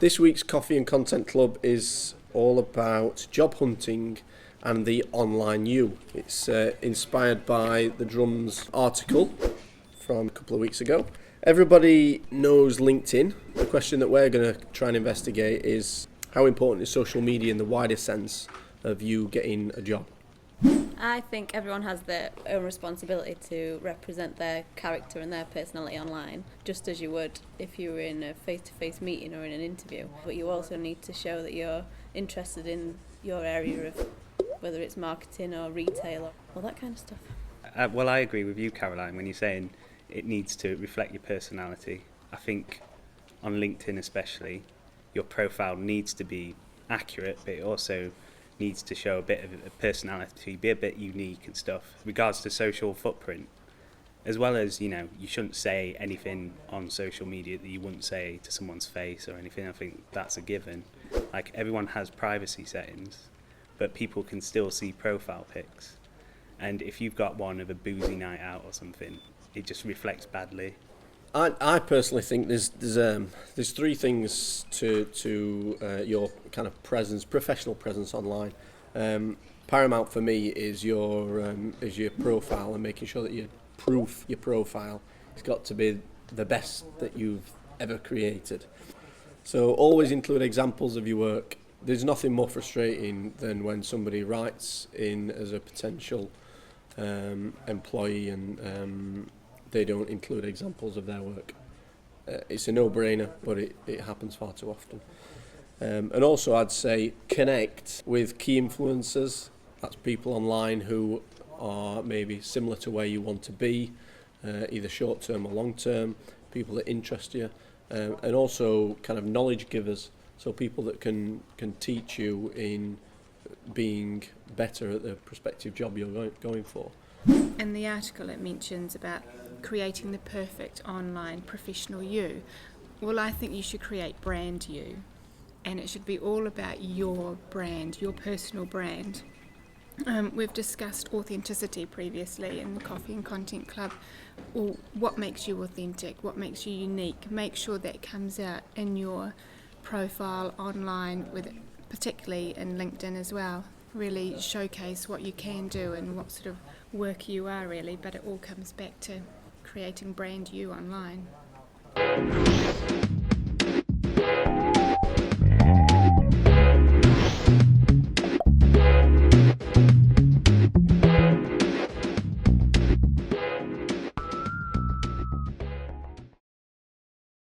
This week's Coffee and Content Club is all about job hunting and the online you. It's inspired by the Drums article from a couple of weeks ago. Everybody knows LinkedIn. The question that we're going to try and investigate is how important is social media in the wider sense of you getting a job? I think everyone has their own responsibility to represent their character and their personality online, just as you would if you were in a face-to-face meeting or in an interview. But you also need to show that you're interested in your area of whether it's marketing or retail or all that kind of stuff. Well, I agree with you, Caroline, when you're saying it needs to reflect your personality. I think on LinkedIn especially, your profile needs to be accurate, but it also needs to show a bit of a personality, be a bit unique and stuff. Regards to social footprint, as well as, you shouldn't say anything on social media that you wouldn't say to someone's face or anything. I think that's a given. Like, everyone has privacy settings, but people can still see profile pics. And if you've got one of a boozy night out or something, it just reflects badly. I personally think there's three things to your kind of presence, professional presence online. Paramount for me is your profile, and making sure that your profile has got to be the best that you've ever created. So always include examples of your work. There's nothing more frustrating than when somebody writes in as a potential employee and they don't include examples of their work. It's a no-brainer, but it happens far too often. And also I'd say connect with key influencers. That's people online who are maybe similar to where you want to be, either short-term or long-term, people that interest you, and also kind of knowledge givers, so people that can teach you in being better at the prospective job you're going for. In the article it mentions about creating the perfect online professional you. Well, I think you should create brand you, and it should be all about your brand, your personal brand. We've discussed authenticity previously in the Coffee and Content Club. Well, what makes you authentic? What makes you unique? Make sure that comes out in your profile online, particularly in LinkedIn as well. Really showcase what you can do and what sort of work you are really, but it all comes back to creating brand you online.